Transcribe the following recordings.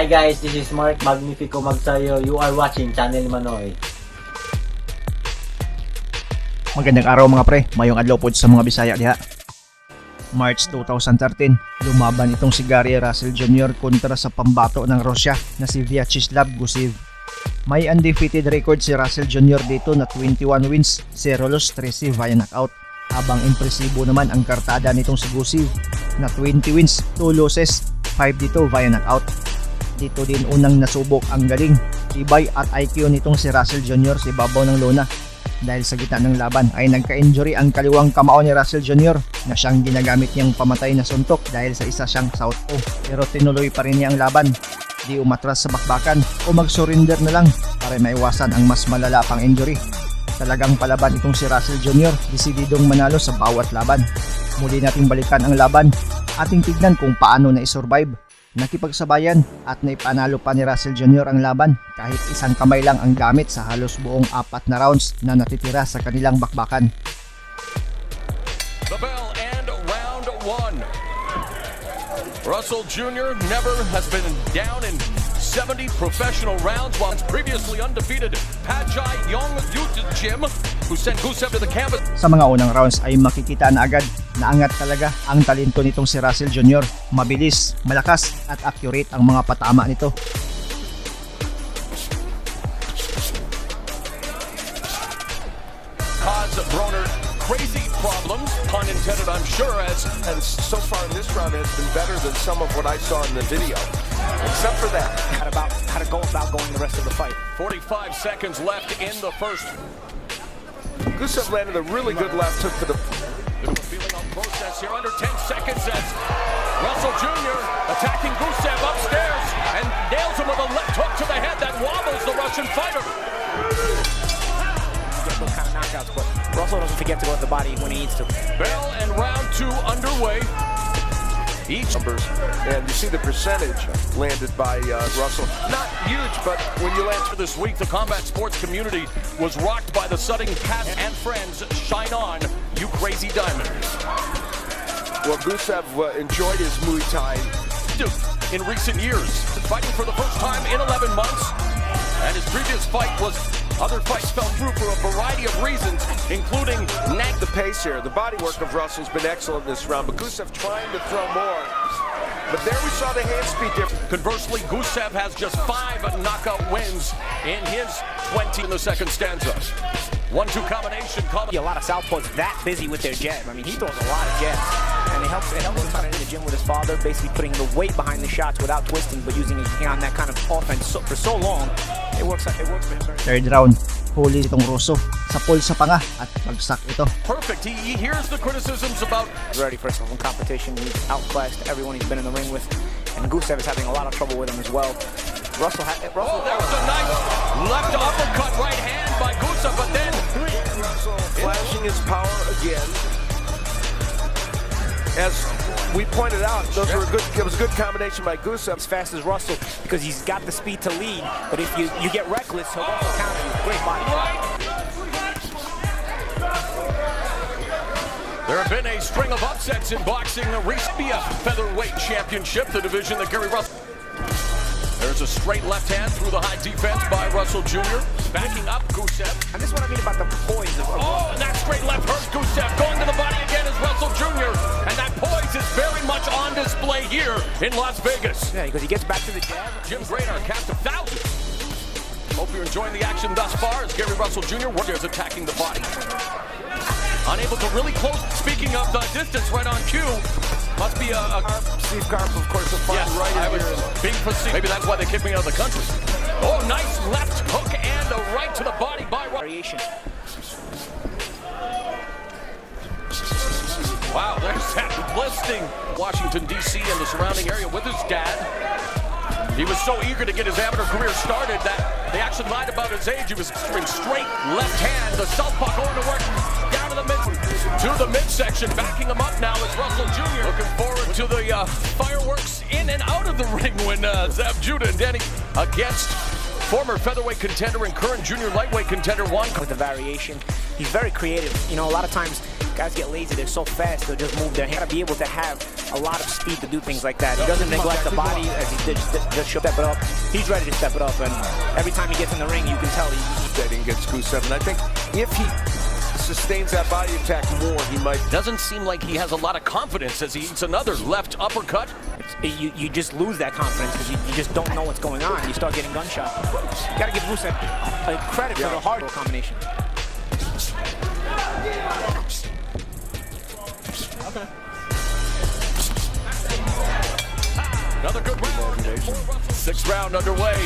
Hi guys, this is Mark Magnifico Magsayo. You are watching Channel Manoy. Magandang araw mga pre, maayong adlaw po sa mga Bisaya diha. March 2013, lumaban itong si Gary Russell Jr. kontra sa pambato ng Russia na si Vyacheslav Gusev. May undefeated record si Russell Jr. dito na 21 wins, 0 loss, 13 via knockout. Habang impresibo naman ang kartada nitong si Gusev na 20 wins, 2 losses, 5 dito via knockout. Dito din unang nasubok ang galing, tibay at IQ nitong si Russell Jr. sa ibabaw ng lona. Dahil sa gitna ng laban ay nagka-injury ang kaliwang kamao ni Russell Jr. na siyang ginagamit niyang pamatay na suntok dahil sa isa siyang southpaw. Pero tinuloy pa rin niya ang laban, di umatras sa bakbakan o mag-surrender na lang para maiwasan ang mas malala pang injury. Talagang palaban itong si Russell Jr. desididong manalo sa bawat laban. Muli nating balikan ang laban, ating tignan kung paano na isurvive. Nakipagsabayan at naipanalo pa ni Russell Jr. ang laban kahit isang kamay lang ang gamit sa halos buong 4 na rounds na natitira sa kanilang bakbakan. The bell and round 1. Russell Jr. never has been down in 70 professional rounds while previously undefeated Pajai Young Jim who sent Gusev to the canvas. Sa mga unang rounds ay makikita na agad na angat talaga ang talento nitong si Russell Jr. Mabilis, malakas at accurate ang mga patama nito. Cause Broner crazy problems, pun intended I'm sure, and so far in this round has been better than some of what I saw in the video. Except for that. How to go about going the rest of the fight. 45 seconds left in the first. Gusev landed a really good left hook to the... Feeling on process here under 10 seconds as Russell Jr. attacking Gusev upstairs and nails him with a left hook to the head that wobbles the Russian fighter. Get those kind of knockouts, but Russell doesn't forget to go to the body when he needs to. Bell and round 2 underway. Each numbers, and you see the percentage landed by Russell. Not huge, but when you land for this week, the combat sports community was rocked by the sudden cast and friends. Shine on, you crazy diamond. Well, Gusev enjoyed his Muay Thai In recent years, fighting for the first time in 11 months, and his previous fight was other fights fell through for a variety of reasons, including the pace here. The body work of Russell's been excellent this round, but Gusev trying to throw more. But there we saw the hand speed difference. Conversely, Gusev has just 5 knockout wins in his 20 in the second stanza. 1-2 combination. A lot of southpaws that busy with their jab. I mean, he throws a lot of jabs, and it helps him kind of in the gym with his father, basically putting the weight behind the shots without twisting, but using his hand on that kind of offense for so long. It works for him very. Third round, huli itong Russo sa pulsa pa nga at bagsak ito. Perfect. He hears the criticisms about ready for some competition. He's outclassed everyone he's been in the ring with, and Gusev is having a lot of trouble with him as well. Russell, there was a nice left uppercut right hand by Gusev, but then Russell flashing his power again. As we pointed out, it was a good combination by Gusev. As fast as Russell, because he's got the speed to lead, but if you get reckless, he'll also counter you. Great body. There have been a string of upsets in boxing. The BF featherweight championship, the division that Gary Russell. There's a straight left hand through the high defense by Russell Jr. Backing up Gusev. And this is what I mean about the poise of Oh, and that straight left hurts Gusev. Going to the body again is Russell Jr. And that poise is very much on display here in Las Vegas. Yeah, because he gets back to the jab. Jim Grader capped 1,000. Hope you're enjoying the action thus far as Gary Russell Jr. is attacking the body. Unable to really close. Speaking of the distance right on cue, must be a Steve Carp, of course, will find yes, right I in was here. being perceived. Maybe that's why they kicked me out of the country. Oh, nice left hook and a right to the body by variation. Wow, there's that listing. Washington, D.C. and the surrounding area with his dad. He was so eager to get his amateur career started that they actually lied about his age. He was doing straight left hand, the southpaw going to work down to the midsection. Backing him up now is Russell Jr. Looking forward to the fireworks in and out of the ring when Zab Judah and Danny against former featherweight contender and current junior lightweight contender Juan. With the variation, he's very creative. You know, a lot of times Guys get lazy, they're so fast, they'll just move their hand. Gotta be able to have a lot of speed to do things like that. He doesn't neglect the body as he did just step it up. He's ready to step it up, and every time he gets in the ring, you can tell he's Against Gusev, and I think if he sustains that body attack more, he might. Doesn't seem like he has a lot of confidence as he eats another left uppercut. you just lose that confidence because you just don't know what's going on. You start getting gunshot. You gotta give Gusev credit for the hard combination. Okay. Another good round. Sixth round underway.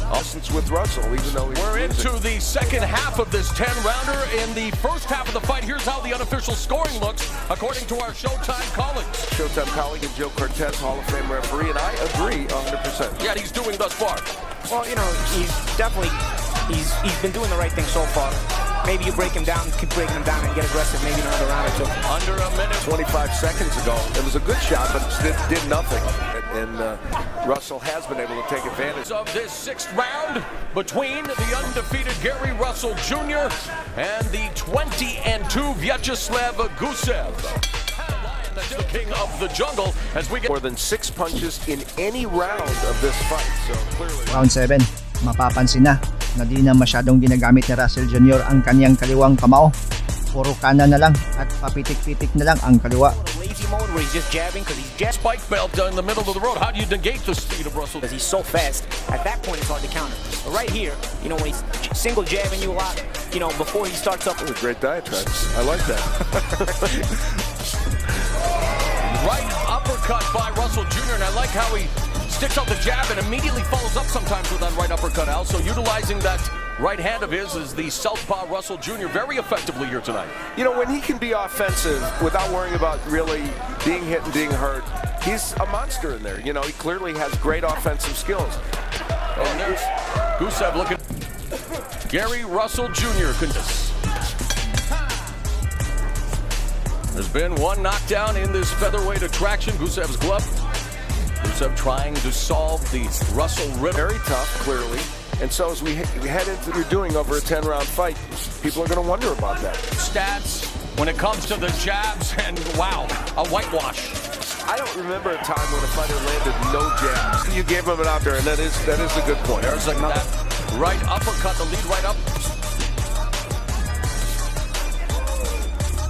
Austin's with Russell, even though we're into the second half of this 10-rounder. In the first half of the fight, here's how the unofficial scoring looks according to our Showtime colleagues. Showtime colleague and Joe Cortez, Hall of Fame referee, and I agree 100%. Yeah, he's doing thus far. Well, you know, he's definitely he's been doing the right thing so far. Maybe you break him down, keep breaking him down, and get aggressive. Maybe another round or two. Under a minute, 25 seconds ago, it was a good shot, but it did nothing. And Russell has been able to take advantage of this sixth round between the undefeated Gary Russell Jr. and the 20-2 Vyacheslav Gusev. That's the king of the jungle as we get more than 6 punches in any round of this fight. So clearly, Round 7, mapapansin na di na masyadong ginagamit ni Russell Jr. ang kanyang kaliwang kamao. Puro kanan na lang at papitik-pitik na lang ang kaliwa. Lazy mode where he's just jabbing because he's just spike belt in the middle of the road. How do you negate the speed of Russell? Because he's so fast. At that point, it's hard to counter. But right here, you know, when he's single jabbing you a lot, you know, before he starts up. Great diatribes. I like that. Right uppercut by Russell Jr. And I like how he sticks out the jab and immediately follows up sometimes with that right uppercut, Al. So utilizing that right hand of his is the southpaw Russell Jr. very effectively here tonight. You know, when he can be offensive without worrying about really being hit and being hurt, he's a monster in there. You know, he clearly has great offensive skills. And there's Gusev looking. Gary Russell Jr. There's been one knockdown in this featherweight attraction. Gusev's glove. Gusev trying to solve the Russell riddle. Very tough, clearly. And so as we head into what you're doing over a 10-round fight, people are going to wonder about that. Stats when it comes to the jabs, and wow, a whitewash. I don't remember a time when a fighter landed no jabs. You gave him an out there, and that is a good point. There's like that right uppercut, the lead right up.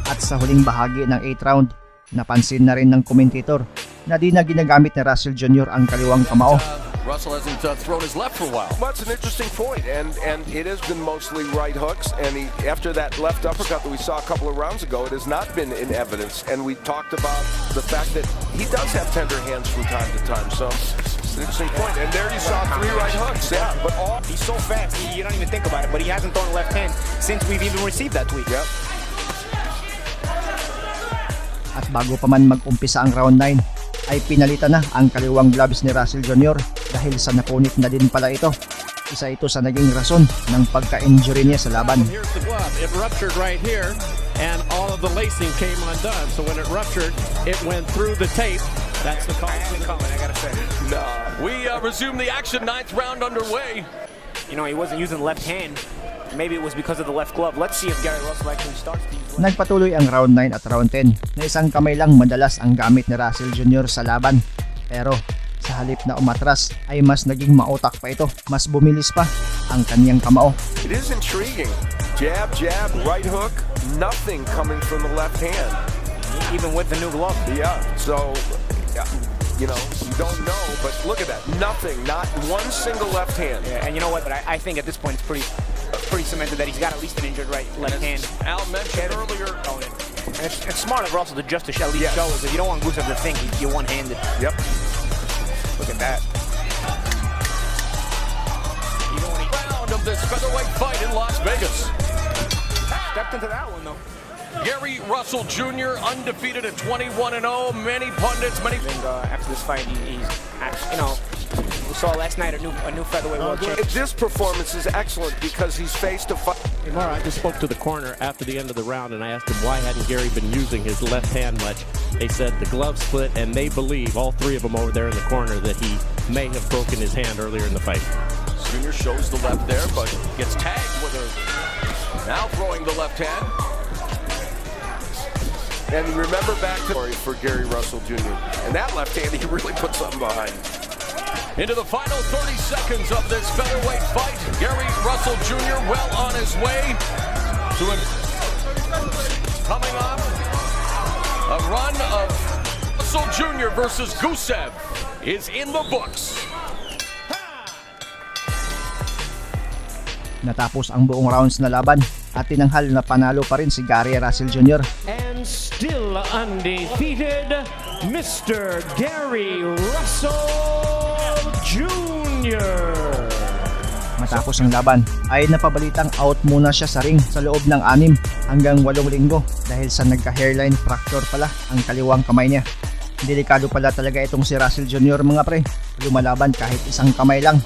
At sa huling bahagi ng 8th round, napansin na rin ng commentator na di na ginagamit ni Russell Jr. ang kaliwang kamao. Russell hasn't thrown his left for a while. Well, that's an interesting point, and it has been mostly right hooks, and after that left uppercut that we saw a couple of rounds ago, it has not been in evidence, and we talked about the fact that he does have tender hands from time to time, so it's an interesting point. And there you saw 3 right hooks, yeah, but all... He's so fast, you don't even think about it, but he hasn't thrown a left hand since we've even received that tweet. Yep. At bago pa man mag-umpisa ang round 9, ay pinalitan na ang kaliwang gloves ni Russell Jr. dahil sa napunit na din pala ito. Isa ito sa naging rason ng pagka-injury niya sa laban. Here's the glove. It ruptured right here and all of the lacing came undone. So when it ruptured, it went through the tape. That's the call. I gotta say. No. We resume the action, 9th round underway. You know, he wasn't using left hand. Maybe it was because of the left glove. Let's see if Gary Russell actually starts these. Nagpatuloy ang round 9 at round 10 na isang kamay lang madalas ang gamit ni Russell Jr. sa laban. Pero sa halip na umatras ay mas naging mautak pa ito. Mas bumilis pa ang kanyang kamao. It is intriguing. Jab, jab, right hook, nothing coming from the left hand. Even with the new glove. Yeah, so... You know, you don't know, but look at that. Nothing, not one single left hand. Yeah, and you know what? But I think at this point it's pretty cemented that he's got at least an injured left hand. Al mentioned earlier. And it's smart of Russell to just at least show us that you don't want Gusev to think you're one-handed. Yep. Look at that. Even when he round of this featherweight fight in Las Vegas. Stepped into that one though. Gary Russell Jr. undefeated at 21-0. Many pundits, many. After this fight, he's you know, we saw last night a new featherweight world champion. This performance is excellent because he's faced a fight. Hey, Mara, I just spoke to the corner after the end of the round and I asked him why hadn't Gary been using his left hand much. They said the glove split and they believe, all 3 of them over there in the corner, that he may have broken his hand earlier in the fight. Jr. shows the left there, but gets tagged with a now throwing the left hand. And remember back to for Gary Russell Jr. And that left hand, he really put something behind. Into the final 30 seconds of this featherweight fight. Gary Russell Jr. well on his way to coming off a run of Russell Jr. versus Gusev is in the books. Natapos ang buong rounds na laban at tinanghal na panalo pa rin si Gary Russell Jr. And still undefeated, Mr. Gary Russell Jr. Matapos ang laban ay napabalitang out muna siya sa ring sa loob ng 6 hanggang 8 linggo dahil sa nagka-hairline fracture pala ang kaliwang kamay niya. Delikado pala talaga itong si Russell Jr. mga pre, lumalaban kahit isang kamay lang.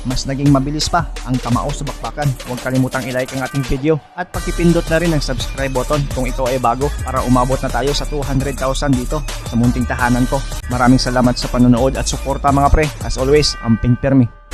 Mas naging mabilis pa ang kamao sa bakbakan. Huwag kalimutang i-like ang ating video at pakipindot na rin ang subscribe button kung ito ay bago para umabot na tayo sa 200,000 dito sa munting tahanan ko. Maraming salamat sa panonood at suporta mga pre. As always, amping pirmi.